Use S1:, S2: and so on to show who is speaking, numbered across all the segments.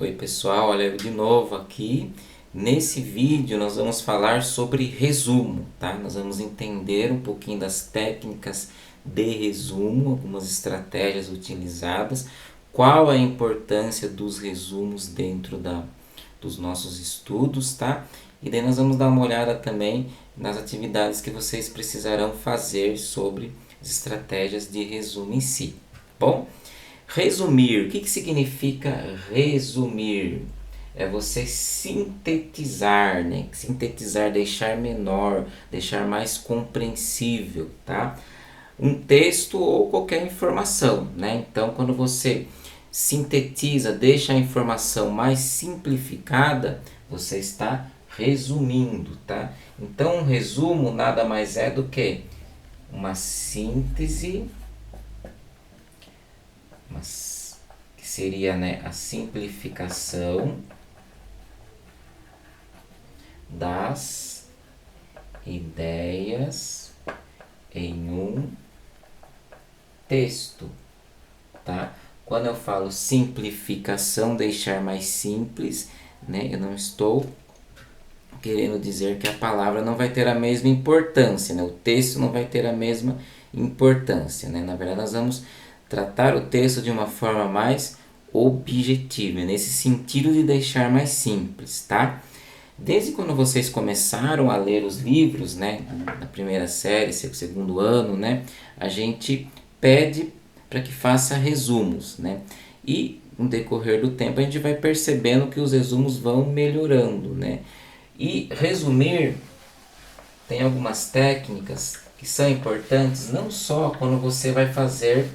S1: Oi pessoal, olha eu de novo aqui. Nesse vídeo nós vamos falar sobre resumo, tá? Nós vamos entender um pouquinho das técnicas de resumo, algumas estratégias utilizadas, qual a importância dos resumos dentro dos nossos estudos, tá? E daí nós vamos dar uma olhada também nas atividades que vocês precisarão fazer sobre as estratégias de resumo em si, tá bom? Resumir, o que significa resumir? É você sintetizar, né? Sintetizar, deixar menor, deixar mais compreensível, tá? Um texto ou qualquer informação, né? Então, quando você sintetiza, deixa a informação mais simplificada, você está resumindo, tá? Então, um resumo nada mais é do que uma síntese, que seria, né, a simplificação das ideias em um texto, tá? Quando eu falo simplificação, deixar mais simples, né, eu não estou querendo dizer que a palavra não vai ter a mesma importância, né? O texto não vai ter a mesma importância, né? Na verdade, nós vamos tratar o texto de uma forma mais objetiva, nesse sentido de deixar mais simples, tá? Desde quando vocês começaram a ler os livros, né, na primeira série, segundo ano, né, a gente pede para que faça resumos, né? E no decorrer do tempo a gente vai percebendo que os resumos vão melhorando, né? E resumir tem algumas técnicas que são importantes não só quando você vai fazer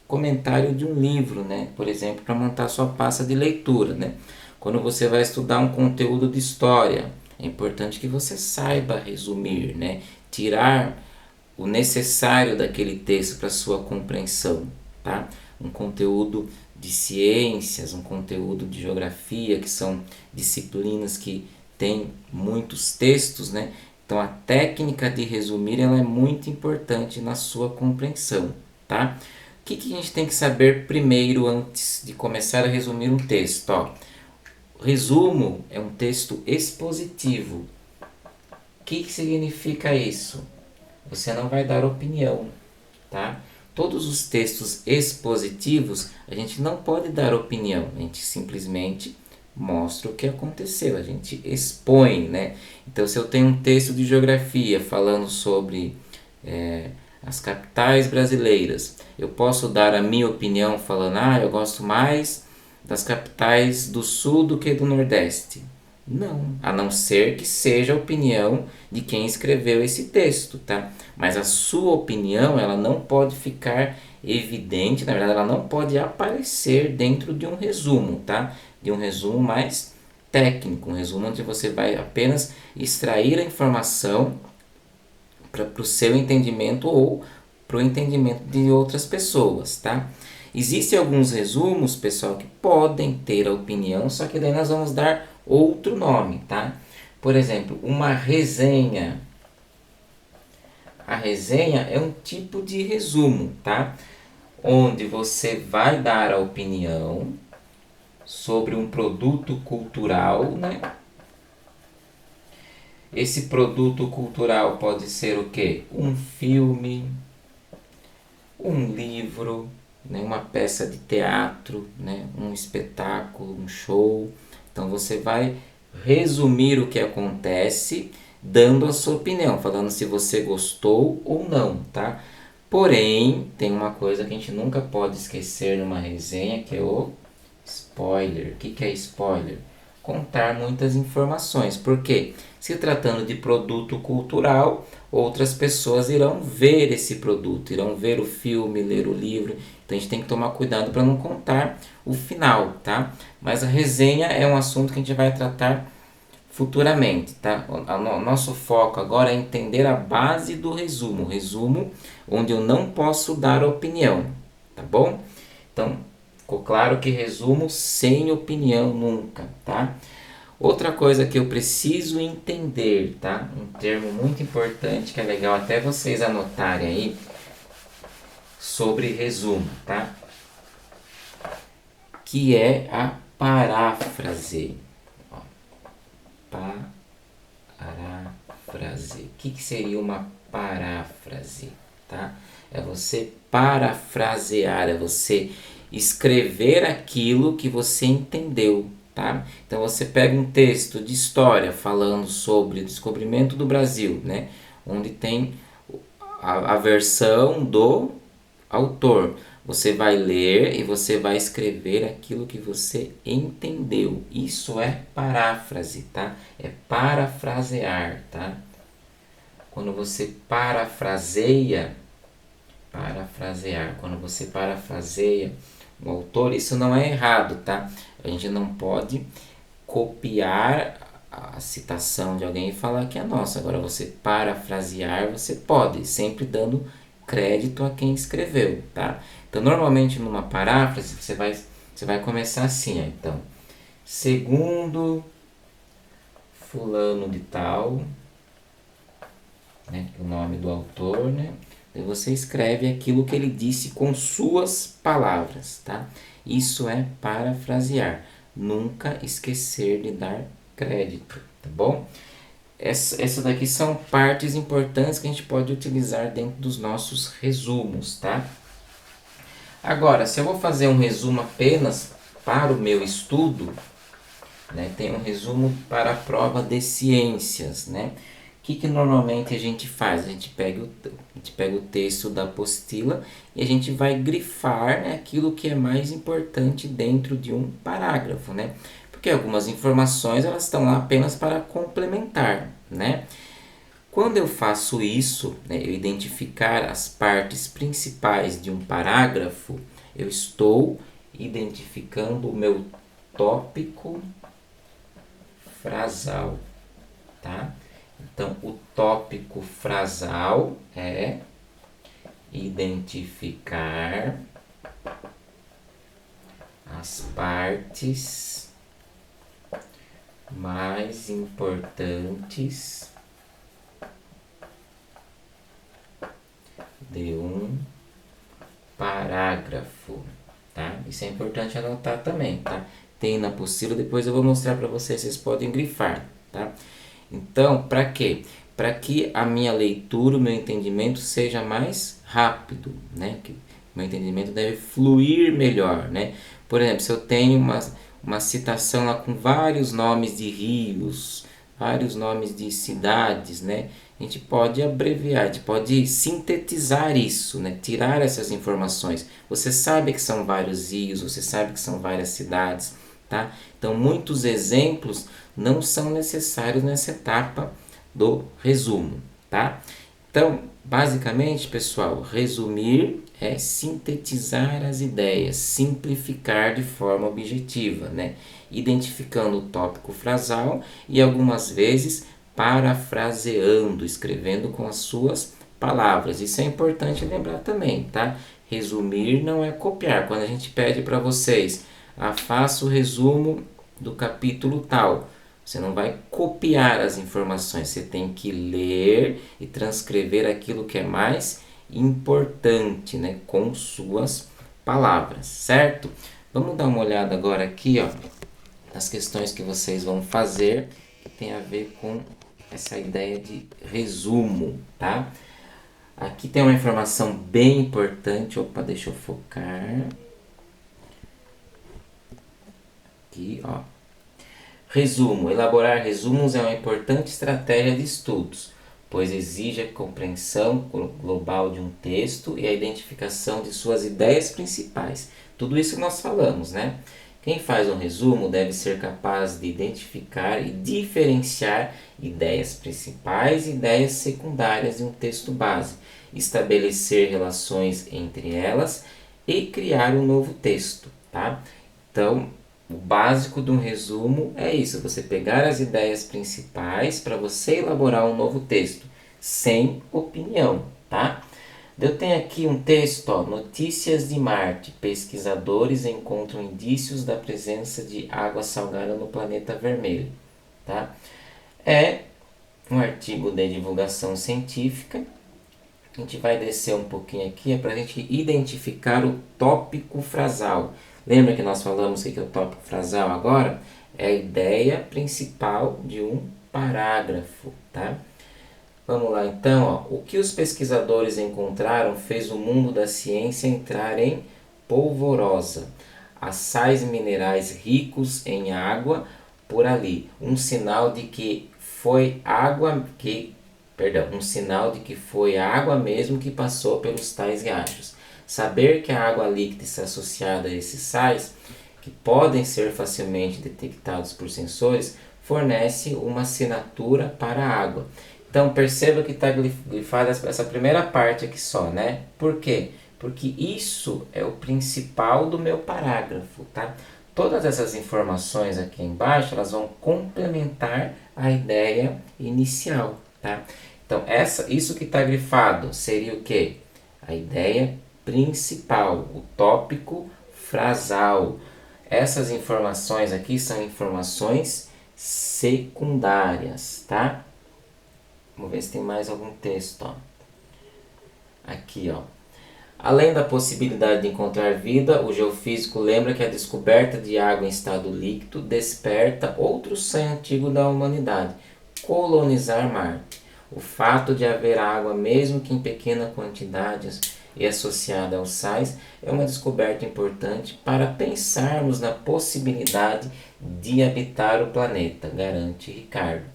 S1: comentário de um livro, né? Por exemplo, para montar sua pasta de leitura, né? Quando você vai estudar um conteúdo de história, é importante que você saiba resumir, né? Tirar o necessário daquele texto para sua compreensão, tá? Um conteúdo de ciências, um conteúdo de geografia, que são disciplinas que têm muitos textos, né? Então a técnica de resumir ela é muito importante na sua compreensão, tá? O que a gente tem que saber primeiro antes de começar a resumir um texto? Ó, o resumo é um texto expositivo. O que significa isso? Você não vai dar opinião, tá? Todos os textos expositivos a gente não pode dar opinião, a gente simplesmente mostra o que aconteceu, a gente expõe, né? Então, se eu tenho um texto de geografia falando sobre as capitais brasileiras, eu posso dar a minha opinião falando, eu gosto mais das capitais do sul do que do nordeste. Não, a não ser que seja a opinião de quem escreveu esse texto, tá? Mas a sua opinião, ela não pode ficar evidente, na verdade ela não pode aparecer dentro de um resumo, tá? De um resumo mais técnico, um resumo onde você vai apenas extrair a informação para o seu entendimento ou para o entendimento de outras pessoas, tá? Existem alguns resumos, pessoal, que podem ter a opinião, só que daí nós vamos dar outro nome, tá? Por exemplo, uma resenha. A resenha é um tipo de resumo, tá? Onde você vai dar a opinião sobre um produto cultural, né? Esse produto cultural pode ser o quê? Um filme, um livro, né? Uma peça de teatro, né? Um espetáculo, um show. Então você vai resumir o que acontece dando a sua opinião, falando se você gostou ou não, tá? Porém, tem uma coisa que a gente nunca pode esquecer numa resenha, que é o spoiler. O que é spoiler? Contar muitas informações. Por quê? Se tratando de produto cultural, outras pessoas irão ver esse produto, irão ver o filme, ler o livro. Então a gente tem que tomar cuidado para não contar o final, tá? Mas a resenha é um assunto que a gente vai tratar futuramente, tá? O nosso foco agora é entender a base do resumo, resumo onde eu não posso dar opinião, tá bom? Então, ficou claro que resumo sem opinião nunca, tá? Outra coisa que eu preciso entender, tá? Um termo muito importante que é legal até vocês anotarem aí sobre resumo, tá? Que é a paráfrase. Ó, paráfrase. O que seria uma paráfrase? Tá? É você parafrasear, é você escrever aquilo que você entendeu. Tá? Então você pega um texto de história falando sobre o descobrimento do Brasil, né? Onde tem a versão do autor. Você vai ler e você vai escrever aquilo que você entendeu. Isso é paráfrase, tá? É parafrasear, tá? Quando você quando você parafraseia o autor, isso não é errado, tá? A gente não pode copiar a citação de alguém e falar que é nossa. Agora, você parafrasear, você pode, sempre dando crédito a quem escreveu, tá? Então, normalmente, numa paráfrase, você vai começar assim, ó. Então, segundo fulano de tal, né? O nome do autor, né? E você escreve aquilo que ele disse com suas palavras, tá? Isso é parafrasear. Nunca esquecer de dar crédito, tá bom? Essa daqui são partes importantes que a gente pode utilizar dentro dos nossos resumos, tá? Agora, se eu vou fazer um resumo apenas para o meu estudo, né, tem um resumo para a prova de ciências, né? O que normalmente a gente faz? A gente pega o texto da apostila e a gente vai grifar, né, aquilo que é mais importante dentro de um parágrafo, né? Porque algumas informações elas estão lá apenas para complementar, né? Quando eu faço isso, né, eu identificar as partes principais de um parágrafo, eu estou identificando o meu tópico frasal, tá? Então, o tópico frasal é identificar as partes mais importantes de um parágrafo, tá? Isso é importante anotar também, tá? Tem na apostila, depois eu vou mostrar para vocês, vocês podem grifar, tá? Então, para quê? Para que a minha leitura, o meu entendimento seja mais rápido, né? Que meu entendimento deve fluir melhor, né? Por exemplo, se eu tenho uma citação lá com vários nomes de rios, vários nomes de cidades, né? A gente pode abreviar, a gente pode sintetizar isso, né? Tirar essas informações. Você sabe que são vários rios, você sabe que são várias cidades, tá? Então, muitos exemplos não são necessários nessa etapa do resumo, tá? Então, basicamente, pessoal, resumir é sintetizar as ideias, simplificar de forma objetiva, né? Identificando o tópico frasal e algumas vezes parafraseando, escrevendo com as suas palavras. Isso é importante lembrar também, tá? Resumir não é copiar. Quando a gente pede para vocês, faça o resumo do capítulo tal. Você não vai copiar as informações, você tem que ler e transcrever aquilo que é mais importante, né, com suas palavras, certo? Vamos dar uma olhada agora aqui, ó, nas questões que vocês vão fazer, que tem a ver com essa ideia de resumo, tá? Aqui tem uma informação bem importante, opa, deixa eu focar. Aqui, ó. Resumo. Elaborar resumos é uma importante estratégia de estudos, pois exige a compreensão global de um texto e a identificação de suas ideias principais. Tudo isso que nós falamos, né? Quem faz um resumo deve ser capaz de identificar e diferenciar ideias principais e ideias secundárias de um texto base, estabelecer relações entre elas e criar um novo texto, tá? Então, o básico de um resumo é isso, você pegar as ideias principais para você elaborar um novo texto, sem opinião, tá? Eu tenho aqui um texto, ó, Notícias de Marte. Pesquisadores encontram indícios da presença de água salgada no planeta vermelho, tá? É um artigo de divulgação científica. A gente vai descer um pouquinho aqui, é para a gente identificar o tópico frasal. Lembra que nós falamos que é o tópico frasal agora? É a ideia principal de um parágrafo, tá? Vamos lá então, ó. O que os pesquisadores encontraram fez o mundo da ciência entrar em polvorosa. As sais minerais ricos em água por ali, um sinal de que foi água um sinal de que foi a água mesmo que passou pelos tais riachos. Saber que a água líquida está associada a esses sais, que podem ser facilmente detectados por sensores, fornece uma assinatura para a água. Então perceba que está grifada essa primeira parte aqui só, né? Por quê? Porque isso é o principal do meu parágrafo, tá? Todas essas informações aqui embaixo, elas vão complementar a ideia inicial, tá? Então, isso que está grifado seria o quê? A ideia principal, o tópico frasal. Essas informações aqui são informações secundárias, tá? Vamos ver se tem mais algum texto, ó. Aqui, ó. Além da possibilidade de encontrar vida, o geofísico lembra que a descoberta de água em estado líquido desperta outro sonho antigo da humanidade: colonizar Marte. O fato de haver água, mesmo que em pequenas quantidades e associada aos sais, é uma descoberta importante para pensarmos na possibilidade de habitar o planeta, garante Ricardo.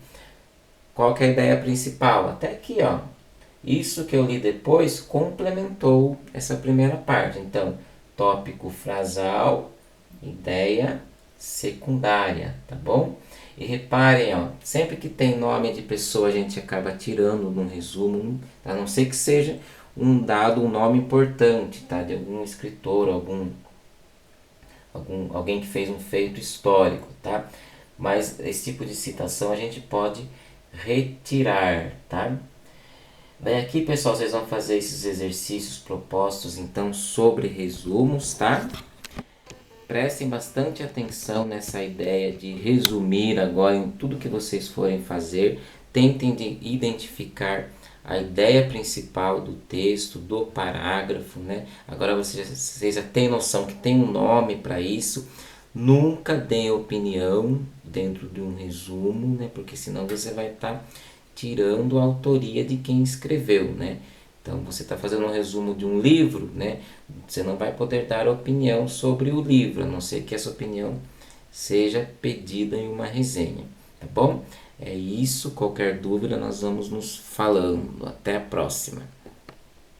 S1: Qual que é a ideia principal? Até aqui, ó. Isso que eu li depois complementou essa primeira parte. Então, tópico frasal, ideia secundária, tá bom? E reparem, ó, sempre que tem nome de pessoa a gente acaba tirando num resumo, a não ser que seja um nome importante, tá? De algum escritor, alguém que fez um feito histórico, tá? Mas esse tipo de citação a gente pode retirar, tá? Daí aqui, pessoal, vocês vão fazer esses exercícios propostos, então, sobre resumos, tá? Prestem bastante atenção nessa ideia de resumir agora em tudo que vocês forem fazer. Tentem identificar a ideia principal do texto, do parágrafo, né? Agora vocês já têm noção que tem um nome para isso. Nunca deem opinião dentro de um resumo, né? Porque senão você vai estar tirando a autoria de quem escreveu, né? Então, você está fazendo um resumo de um livro, né? Você não vai poder dar opinião sobre o livro, a não ser que essa opinião seja pedida em uma resenha, tá bom? É isso, qualquer dúvida nós vamos nos falando. Até a próxima.